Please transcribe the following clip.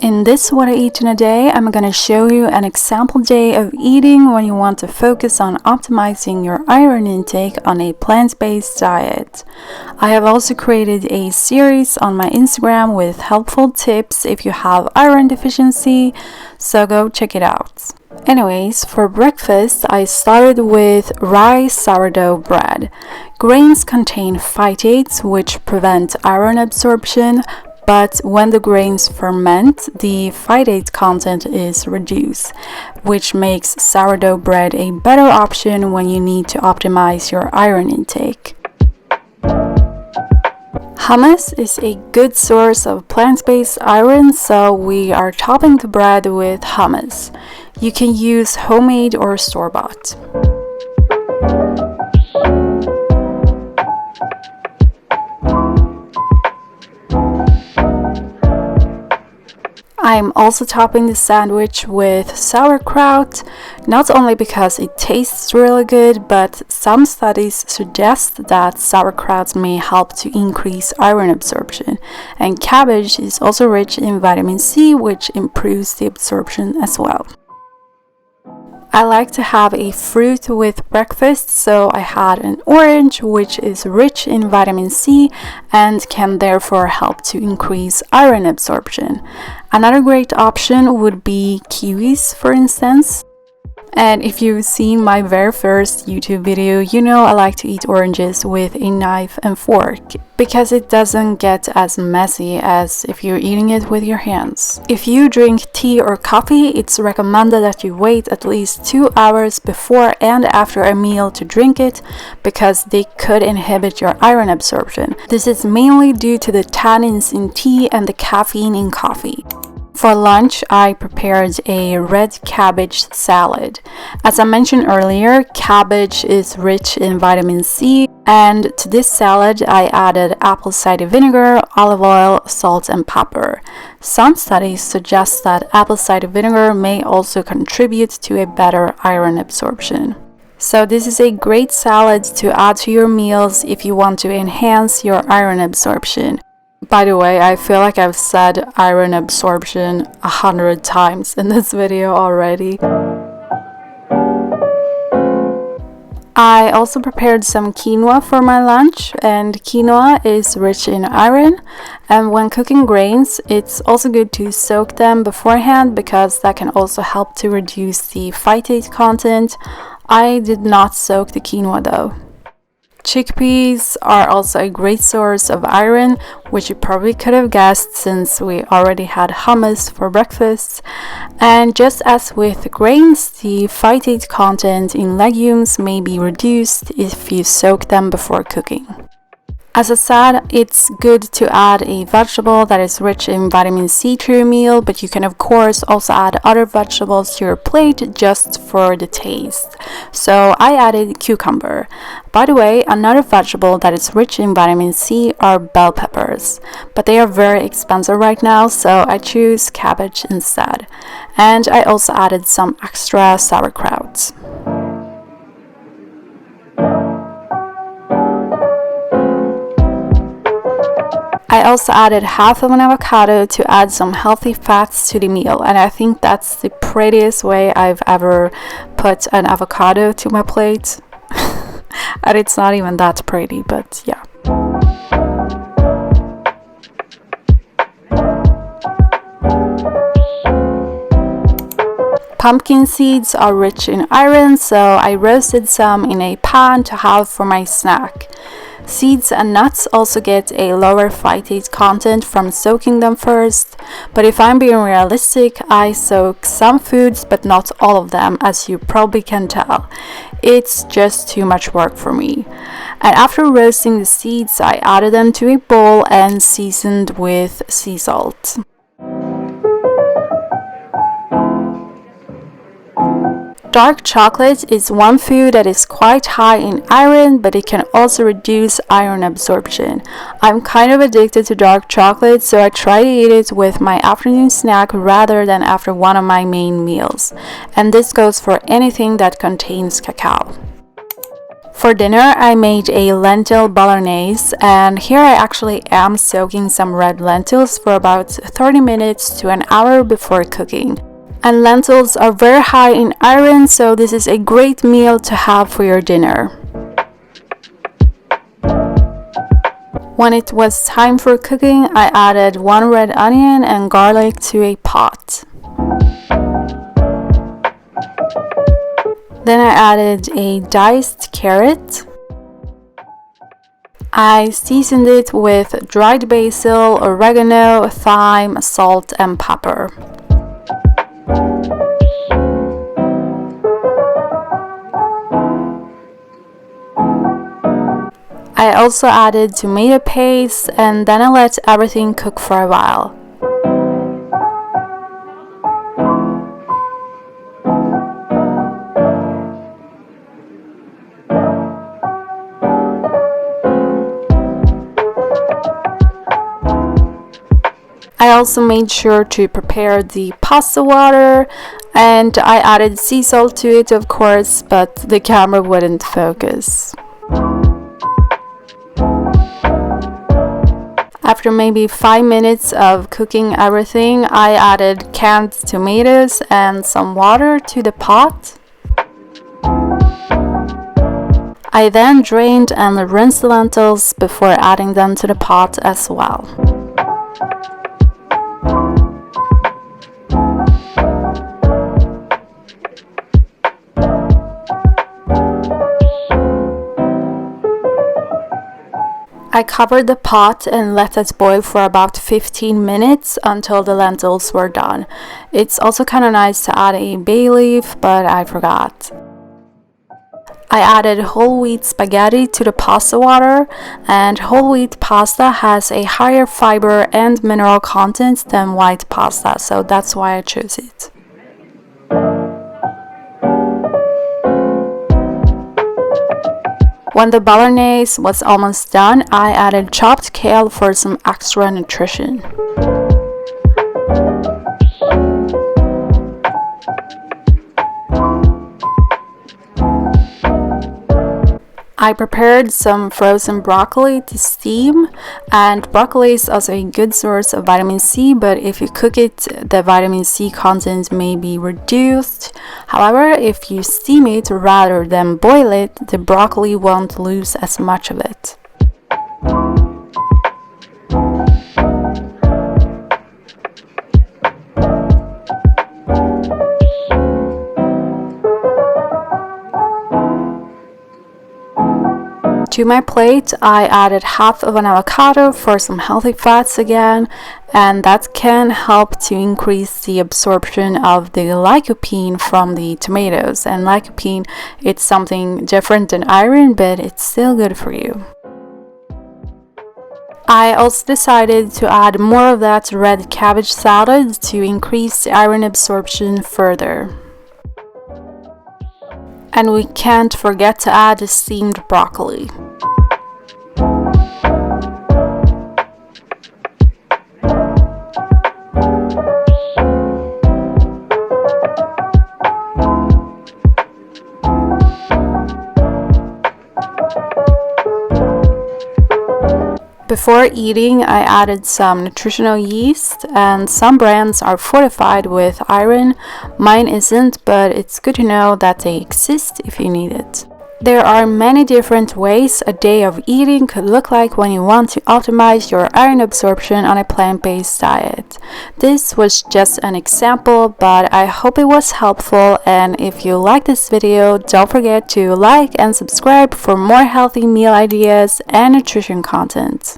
In this What I Eat in a Day, I'm going to show you an example day of eating when you want to focus on optimizing your iron intake on a plant-based diet. I have also created a series on my Instagram with helpful tips if you have iron deficiency, so go check it out. Anyways, for breakfast, I started with rye sourdough bread. Grains contain phytates, which prevent iron absorption, but when the grains ferment, the phytate content is reduced, which makes sourdough bread a better option when you need to optimize your iron intake. Hummus is a good source of plant-based iron, so we are topping the bread with hummus. You can use homemade or store-bought. I'm also topping the sandwich with sauerkraut, not only because it tastes really good, but some studies suggest that sauerkraut may help to increase iron absorption, and cabbage is also rich in vitamin C, which improves the absorption as well. I like to have a fruit with breakfast, so I had an orange, which is rich in vitamin C and can therefore help to increase iron absorption. Another great option would be kiwis, for instance. And if you've seen my very first YouTube video, you know I like to eat oranges with a knife and fork because it doesn't get as messy as if you're eating it with your hands. If you drink tea or coffee, it's recommended that you wait at least 2 hours before and after a meal to drink it because they could inhibit your iron absorption. This is mainly due to the tannins in tea and the caffeine in coffee. For lunch, I prepared a red cabbage salad. As I mentioned earlier, cabbage is rich in vitamin C, and to this salad I added apple cider vinegar, olive oil, salt, and pepper. Some studies suggest that apple cider vinegar may also contribute to a better iron absorption. So this is a great salad to add to your meals if you want to enhance your iron absorption. By the way, I feel like I've said iron absorption 100 times in this video already. I also prepared some quinoa for my lunch, and quinoa is rich in iron, and when cooking grains, it's also good to soak them beforehand because that can also help to reduce the phytate content. I did not soak the quinoa though. Chickpeas are also a great source of iron, which you probably could have guessed since we already had hummus for breakfast. And just as with grains, the phytate content in legumes may be reduced if you soak them before cooking. As I said, it's good to add a vegetable that is rich in vitamin C to your meal, but you can of course also add other vegetables to your plate just for the taste. So I added cucumber. By the way, another vegetable that is rich in vitamin C are bell peppers, but they are very expensive right now, so I choose cabbage instead. And I also added some extra sauerkraut. I also added half of an avocado to add some healthy fats to the meal, and I think that's the prettiest way I've ever put an avocado to my plate. And it's not even that pretty, but yeah. Pumpkin seeds are rich in iron, so I roasted some in a pan to have for my snack. Seeds and nuts also get a lower phytate content from soaking them first, but if I'm being realistic, I soak some foods but not all of them, as you probably can tell. It's just too much work for me. And after roasting the seeds, I added them to a bowl and seasoned with sea salt. Dark chocolate is one food that is quite high in iron, but it can also reduce iron absorption. I'm kind of addicted to dark chocolate, so I try to eat it with my afternoon snack rather than after one of my main meals. And this goes for anything that contains cacao. For dinner, I made a lentil bolognese, and here I actually am soaking some red lentils for about 30 minutes to an hour before cooking. And lentils are very high in iron, so this is a great meal to have for your dinner. When it was time for cooking, I added 1 red onion and garlic to a pot. Then I added a diced carrot. I seasoned it with dried basil, oregano, thyme, salt, and pepper. I also added tomato paste, and then I let everything cook for a while. I also made sure to prepare the pasta water, and I added sea salt to it, of course, but the camera wouldn't focus. After maybe 5 minutes of cooking everything, I added canned tomatoes and some water to the pot. I then drained and rinsed the lentils before adding them to the pot as well. I covered the pot and let it boil for about 15 minutes until the lentils were done. It's also kind of nice to add a bay leaf, but I forgot. I added whole wheat spaghetti to the pasta water, and whole wheat pasta has a higher fiber and mineral content than white pasta, so that's why I chose it. When the bolognese was almost done, I added chopped kale for some extra nutrition. I prepared some frozen broccoli to steam, and broccoli is also a good source of vitamin C, but if you cook it, the vitamin C content may be reduced. However, if you steam it rather than boil it, the broccoli won't lose as much of it. To my plate, I added half of an avocado for some healthy fats again, and that can help to increase the absorption of the lycopene from the tomatoes. And lycopene, it's something different than iron, but it's still good for you. I also decided to add more of that red cabbage salad to increase the iron absorption further. And we can't forget to add the steamed broccoli. Before eating, I added some nutritional yeast, and some brands are fortified with iron. Mine isn't, but it's good to know that they exist if you need it. There are many different ways a day of eating could look like when you want to optimize your iron absorption on a plant-based diet. This was just an example, but I hope it was helpful, and if you like this video, don't forget to like and subscribe for more healthy meal ideas and nutrition content.